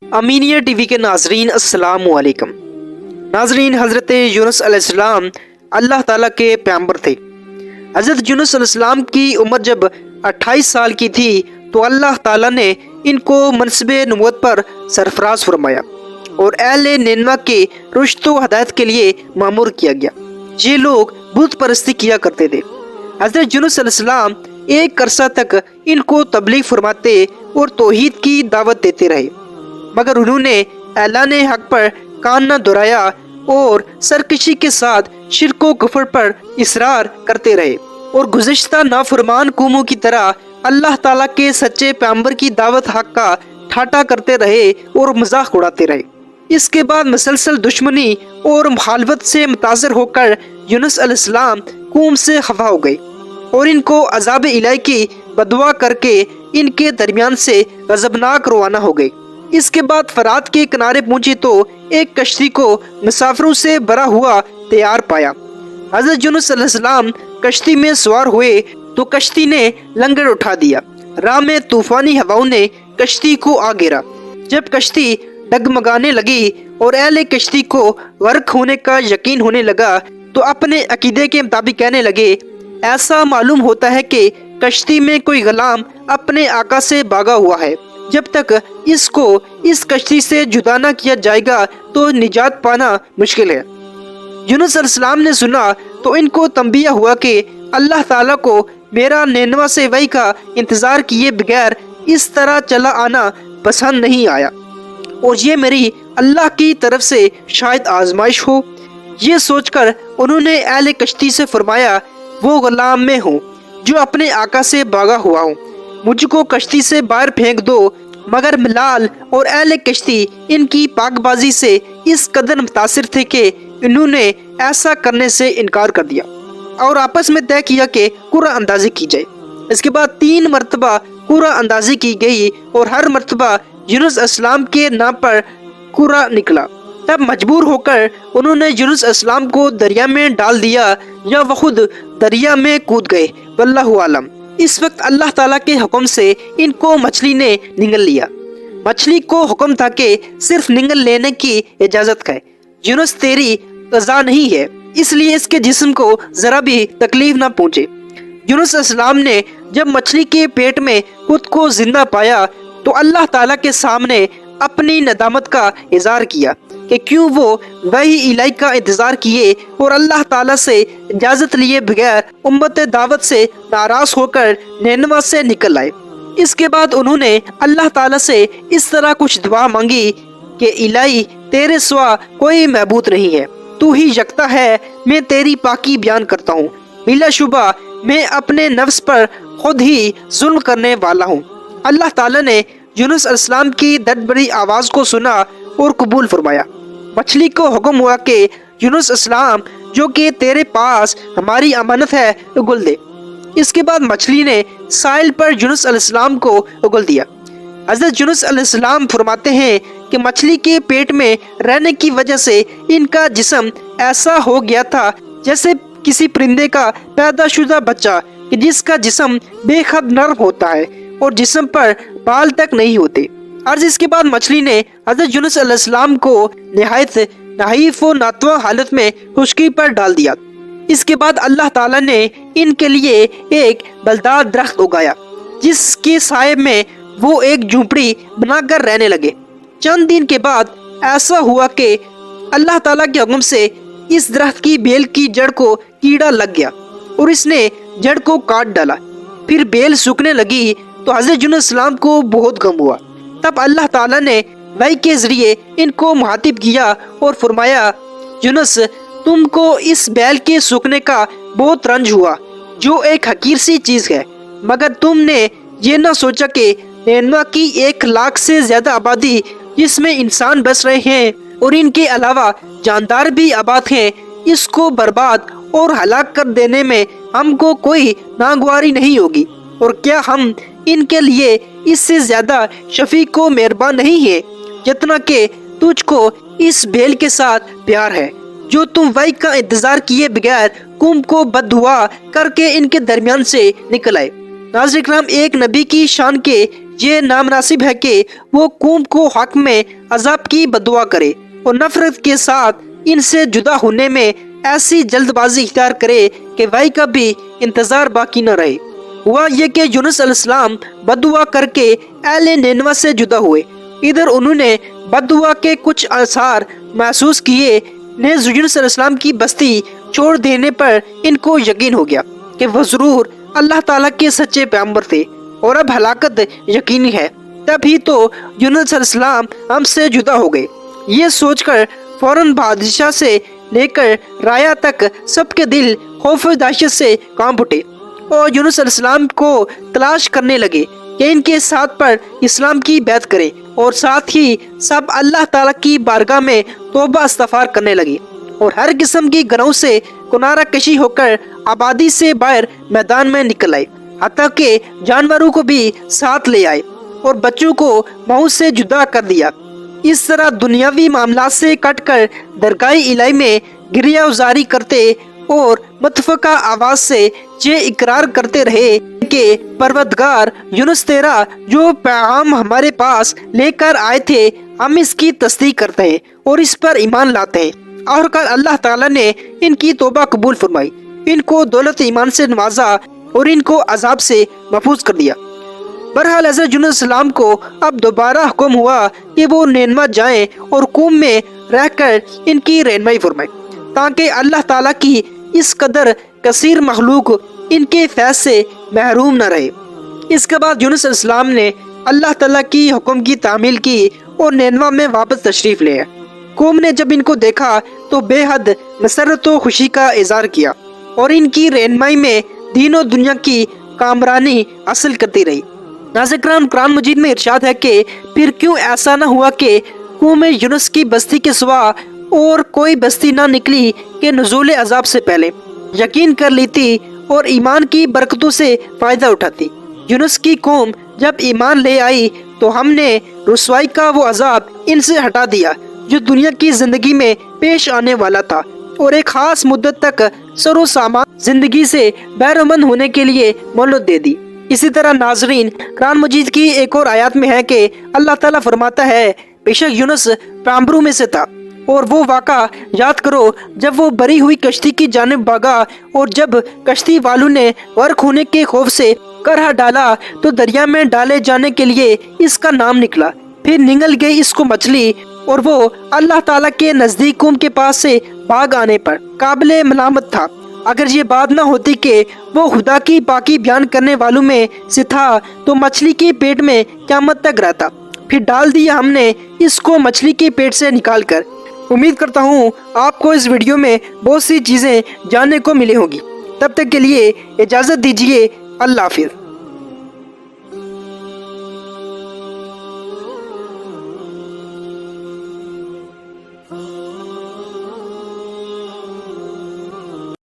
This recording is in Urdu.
امینیہ ٹی وی کے ناظرین السلام علیکم۔ ناظرین، حضرت یونس علیہ السلام اللہ تعالیٰ کے پیغمبر تھے۔ حضرت یونس علیہ السلام کی عمر جب 28 سال کی تھی تو اللہ تعالیٰ نے ان کو منصب نبوت پر سرفراز فرمایا اور اہل نینوا کے رشد و ہدایت کے لیے مامور کیا گیا۔ یہ لوگ بت پرستی کیا کرتے تھے۔ حضرت یونس علیہ السلام ایک عرصہ تک ان کو تبلیغ فرماتے اور توحید کی دعوت دیتے رہے، مگر انہوں نے اعلان حق پر کان نہ دہرایا اور سرکشی کے ساتھ شرک و کفر پر اصرار کرتے رہے اور گزشتہ نافرمان قوموں کی طرح اللہ تعالیٰ کے سچے پیغمبر کی دعوت حق کا ٹھاٹا کرتے رہے اور مذاق اڑاتے رہے۔ اس کے بعد مسلسل دشمنی اور مخالفت سے متاثر ہو کر یونس علیہ السلام قوم سے خفا ہو گئے اور ان کو عذاب الہی کی بددعا کر کے ان کے درمیان سے غضبناک روانہ ہو گئے۔ اس کے بعد فرات کے کنارے پہنچے تو ایک کشتی کو مسافروں سے بھرا ہوا تیار پایا۔ حضرت یونس علیہ السلام کشتی میں سوار ہوئے تو کشتی نے لنگر اٹھا دیا۔ راہ میں طوفانی ہواؤں نے کشتی کو آ گھیرا۔ جب کشتی ڈگمگانے لگی اور اہل کشتی کو غرق ہونے کا یقین ہونے لگا تو اپنے عقیدے کے مطابق کہنے لگے، ایسا معلوم ہوتا ہے کہ کشتی میں کوئی غلام اپنے آقا سے بھاگا ہوا ہے۔ جب تک اس کو اس کشتی سے جدا نہ کیا جائے گا تو نجات پانا مشکل ہے۔ یونس علیہ السلام نے سنا تو ان کو تنبیہ ہوا کہ اللہ تعالیٰ کو میرا نینوا سے وحی کا انتظار کیے بغیر اس طرح چلا آنا پسند نہیں آیا اور یہ میری اللہ کی طرف سے شاید آزمائش ہو۔ یہ سوچ کر انہوں نے اہل کشتی سے فرمایا، وہ غلام میں ہوں جو اپنے آقا سے بھاگا ہوا ہوں، مجھ کو کشتی سے باہر پھینک دو۔ مگر ملال اور اہل کشتی ان کی پاک بازی سے اس قدر متاثر تھے کہ انہوں نے ایسا کرنے سے انکار کر دیا اور آپس میں طے کیا کہ قرعہ اندازی کی جائے۔ اس کے بعد 3 مرتبہ قرعہ اندازی کی گئی اور ہر مرتبہ یونس علیہ السلام کے نام پر قرعہ نکلا۔ تب مجبور ہو کر انہوں نے یونس علیہ السلام کو دریا میں ڈال دیا یا وہ خود دریا میں کود گئے، واللہ عالم۔ اس وقت اللہ تعالیٰ کے حکم سے ان کو مچھلی نے نگل لیا۔ مچھلی کو حکم تھا کہ صرف نگل لینے کی اجازت ہے، یونس تیری قضا نہیں ہے، اس لیے اس کے جسم کو ذرا بھی تکلیف نہ پہنچے۔ یونس علیہ السلام نے جب مچھلی کے پیٹ میں خود کو زندہ پایا تو اللہ تعالیٰ کے سامنے اپنی ندامت کا اظہار کیا کہ کیوں وہ وحی الہی کا انتظار کیے اور اللہ تعالیٰ سے اجازت لیے بغیر امت دعوت سے ناراض ہو کر نینوا سے نکل آئے۔ اس کے بعد انہوں نے اللہ تعالیٰ سے اس طرح کچھ دعا مانگی کہ الہی تیرے سوا کوئی معبود نہیں ہے، تو ہی یکتا ہے، میں تیری پاکی بیان کرتا ہوں، بلا شبہ میں اپنے نفس پر خود ہی ظلم کرنے والا ہوں۔ اللہ تعالیٰ نے یونس علیہ السلام کی درد بھری آواز کو سنا اور قبول فرمایا۔ مچھلی کو حکم ہوا کہ یونس علیہ السلام جو کہ تیرے پاس ہماری امانت ہے اگل دے۔ اس کے بعد مچھلی نے ساحل پر یونس علیہ السلام کو اگل دیا۔ حضرت یونس علیہ السلام فرماتے ہیں کہ مچھلی کے پیٹ میں رہنے کی وجہ سے ان کا جسم ایسا ہو گیا تھا جیسے کسی پرندے کا پیدا شدہ بچہ کہ جس کا جسم بے حد نرم ہوتا ہے اور جسم پر بال تک نہیں ہوتے۔ عرض اس کے بعد مچھلی نے حضرت یونس علیہ السلام کو نہایت نحیف و ناتواں حالت میں خشکی پر ڈال دیا۔ اس کے بعد اللہ تعالیٰ نے ان کے لیے ایک بلدار درخت اگایا جس کے سائے میں وہ ایک جھونپڑی بنا کر رہنے لگے۔ چند دن کے بعد ایسا ہوا کہ اللہ تعالیٰ کے حکم سے اس درخت کی بیل کی جڑ کو کیڑا لگ گیا اور اس نے جڑ کو کاٹ ڈالا۔ پھر بیل سوکھنے لگی تو حضرت یونس علیہ السلام کو بہت غم ہوا۔ تب اللہ تعالیٰ نے وحی کے ذریعے ان کو مخاطب کیا اور فرمایا، یونس تم کو اس بیل کے سوکھنے کا بہت رنج ہوا جو ایک حقیر سی چیز ہے، مگر تم نے یہ نہ سوچا کہ نینوا کی 1,00,000 سے زیادہ آبادی جس میں انسان بس رہے ہیں اور ان کے علاوہ جاندار بھی آباد ہیں، اس کو برباد اور ہلاک کر دینے میں ہم کو کوئی ناگواری نہیں ہوگی، اور کیا ہم ان کے لیے اس سے زیادہ شفیق و مہربان نہیں ہے جتنا کہ تجھ کو اس بیل کے ساتھ پیار ہے جو تم وحی کا انتظار کیے بغیر قوم کو بد دعا کر کے ان کے درمیان سے نکل آئے۔ ناظرین کرام، ایک نبی کی شان کے یہ نامناسب ہے کہ وہ قوم کو حق میں عذاب کی بددعا کرے اور نفرت کے ساتھ ان سے جدا ہونے میں ایسی جلد بازی اختیار کرے کہ وحی کا بھی انتظار باقی نہ رہے۔ ہوا یہ کہ یونس علیہ السلام بددعا کر کے اہل نینوا سے جدا ہوئے۔ ادھر انہوں نے بددعا کے کچھ آثار محسوس کیے۔ نیز یونس علیہ السلام کی بستی چھوڑ دینے پر ان کو یقین ہو گیا کہ وہ ضرور اللہ تعالیٰ کے سچے پیغمبر تھے اور اب ہلاکت یقینی ہے۔ تب ہی تو یونس علیہ السلام ہم سے جدا ہو گئے۔ یہ سوچ کر فوراً بادشاہ سے لے کر رایا تک سب کے دل خوف و دہشت سے کانپ اٹھے اور یونس علیہ السلام کو تلاش کرنے لگے کہ ان کے ساتھ پر اسلام کی بیعت کرے، اور ساتھ ہی سب اللہ تعالیٰ کی بارگاہ میں توبہ استغفار کرنے لگے اور ہر قسم کی گناہوں سے کنارہ کشی ہو کر آبادی سے باہر میدان میں نکل آئے، حتیٰ کہ جانوروں کو بھی ساتھ لے آئے اور بچوں کو ماؤں سے جدا کر دیا۔ اس طرح دنیاوی معاملات سے کٹ کر درگاہ الہی میں گریہ ازاری کرتے اور متفقہ آواز سے یہ اقرار کرتے رہے کہ پروردگار، یونس تیرا جو پیغام ہمارے پاس لے کر آئے تھے ہم اس کی تصدیق کرتے ہیں اور اس پر ایمان لاتے ہیں۔ اور کل اللہ تعالیٰ نے ان کی توبہ قبول فرمائی، ان کو دولت ایمان سے نوازا اور ان کو عذاب سے محفوظ کر دیا۔ بہرحال حضرت یونس علیہ السلام کو اب دوبارہ حکم ہوا کہ وہ نینوا جائیں اور قوم میں رہ کر ان کی رہنمائی فرمائیں، تاکہ اللہ تعالیٰ کی اس قدر کثیر مخلوق ان کے فیض سے محروم نہ رہے۔ اس کے بعد یونس علیہ السلام نے اللہ تعالیٰ کی حکم کی تعمیل کی اور نینوا میں واپس تشریف لے آئے۔ قوم نے جب ان کو دیکھا تو بے حد مسرت و خوشی کا اظہار کیا اور ان کی رہنمائی میں دین و دنیا کی کامرانی حاصل کرتی رہی۔ ناظرین کرام، قرآن مجید میں ارشاد ہے کہ پھر کیوں ایسا نہ ہوا کہ قوم یونس کی بستی کے سوا اور کوئی بستی نہ نکلی کہ نزول عذاب سے پہلے یقین کر لیتی اور ایمان کی برکتوں سے فائدہ اٹھاتی۔ یونس کی قوم جب ایمان لے آئی تو ہم نے رسوائی کا وہ عذاب ان سے ہٹا دیا جو دنیا کی زندگی میں پیش آنے والا تھا، اور ایک خاص مدت تک سر و سامان زندگی سے بہرمند ہونے کے لیے مہلت دے دی۔ اسی طرح ناظرین، قرآن مجید کی ایک اور آیات میں ہے کہ اللہ تعالیٰ فرماتا ہے، بے شک یونس پیغمبروں میں سے تھا، اور وہ واقعہ یاد کرو جب وہ بری ہوئی کشتی کی جانب بھاگا اور جب کشتی والوں نے غرق ہونے کے خوف سے کرہ ڈالا تو دریا میں ڈالے جانے کے لیے اس کا نام نکلا، پھر نگل گئی اس کو مچھلی، اور وہ اللہ تعالیٰ کے نزدیک قوم کے پاس سے بھاگ آنے پر قابل ملامت تھا۔ اگر یہ بات نہ ہوتی کہ وہ خدا کی پاکی بیان کرنے والوں میں سے تھا تو مچھلی کے پیٹ میں قیامت تک رہتا، پھر ڈال دیا ہم نے اس کو مچھلی کے پیٹ سے نکال کر۔ امید کرتا ہوں آپ کو اس ویڈیو میں بہت سی چیزیں جاننے کو ملی ہوں گی۔ تب تک کے لیے اجازت دیجیے، اللہ حافظ۔